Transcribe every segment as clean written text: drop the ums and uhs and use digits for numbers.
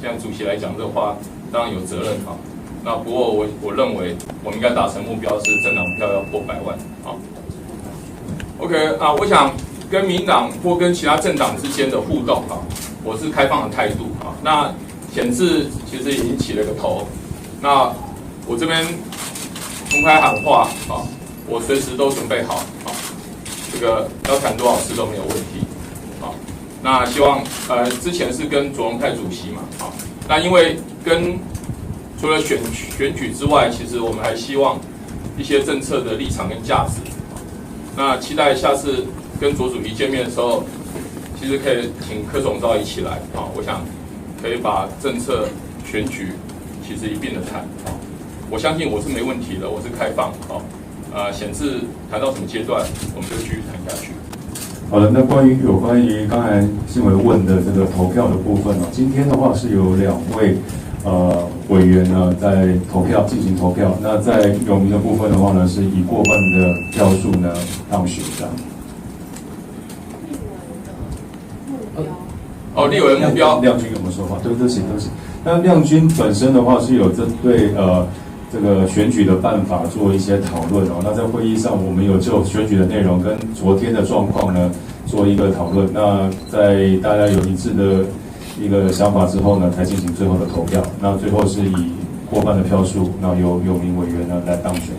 现在主席来讲这话，当然有责任哈。那不过我认为我们应该达成目标是政党票要破100万啊。OK 啊，我想跟民党或跟其他政党之间的互动啊，我是开放的态度啊。那显智其实已经起了个头，那我这边公开喊话啊，我随时都准备好啊，这个要谈多少次都没有问题啊。那希望之前是跟卓荣泰主席嘛啊，那因为除了选举之外，其实我们还希望一些政策的立场跟价值。那期待下次跟卓主席见面的时候，其实可以请柯总召一起来啊，我想可以把政策、选举其实一并的谈啊。我相信我是没问题的，我是开放啊。显示谈到什么阶段，我们就继续谈下去。好的，那有关于刚才新闻问的这个投票的部分今天的话是有2位委员呢在进行投票。那在有名的部分的话呢，是以过半的票数呢当选这样。立委的目标，亮君有没有说话？对不起。那亮君本身的话是有针对这个选举的办法做一些讨论那在会议上，我们有就选举的内容跟昨天的状况呢做一个讨论。那在大家有一致的一个想法之后呢，才进行最后的投票。那最后是以过半的票数，那有名委员呢来当选。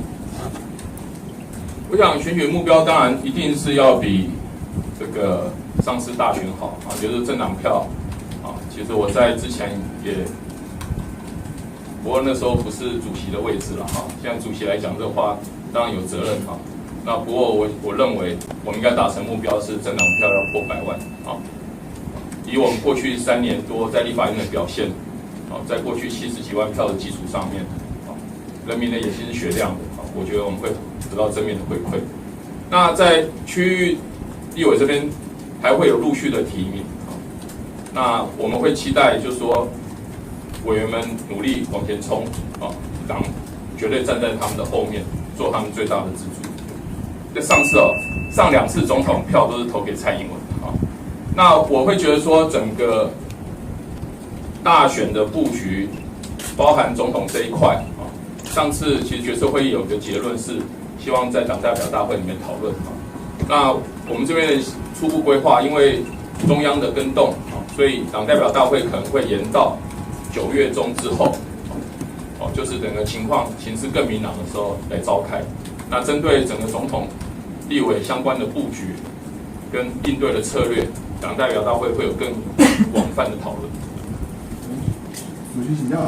我想选举目标当然一定是要比这个上次大选好啊，就是政党票啊。其实我在之前也。不过那时候不是主席的位置了哈，现在主席来讲这话，当然有责任哈。那不过我认为我们应该达成目标是政党票要破100万啊。以我们过去3年多在立法院的表现，在过去70几万票的基础上面，人民的野心是雪亮的啊，我觉得我们会得到正面的回馈。那在区域立委这边还会有陆续的提名啊，那我们会期待就是说。委员们努力往前冲啊！党绝对站在他们的后面，做他们最大的支柱。那上2次总统票都是投给蔡英文啊。那我会觉得说，整个大选的布局，包含总统这一块啊。上次其实决策会议有个结论是，希望在党代表大会里面讨论啊。那我们这边的初步规划，因为中央的跟动啊，所以党代表大会可能会延到。9月中之后，就是整个情势更明朗的时候来召开。那针对整个总统、立委相关的布局跟应对的策略，党代表大会会有更广泛的讨论。主席请教。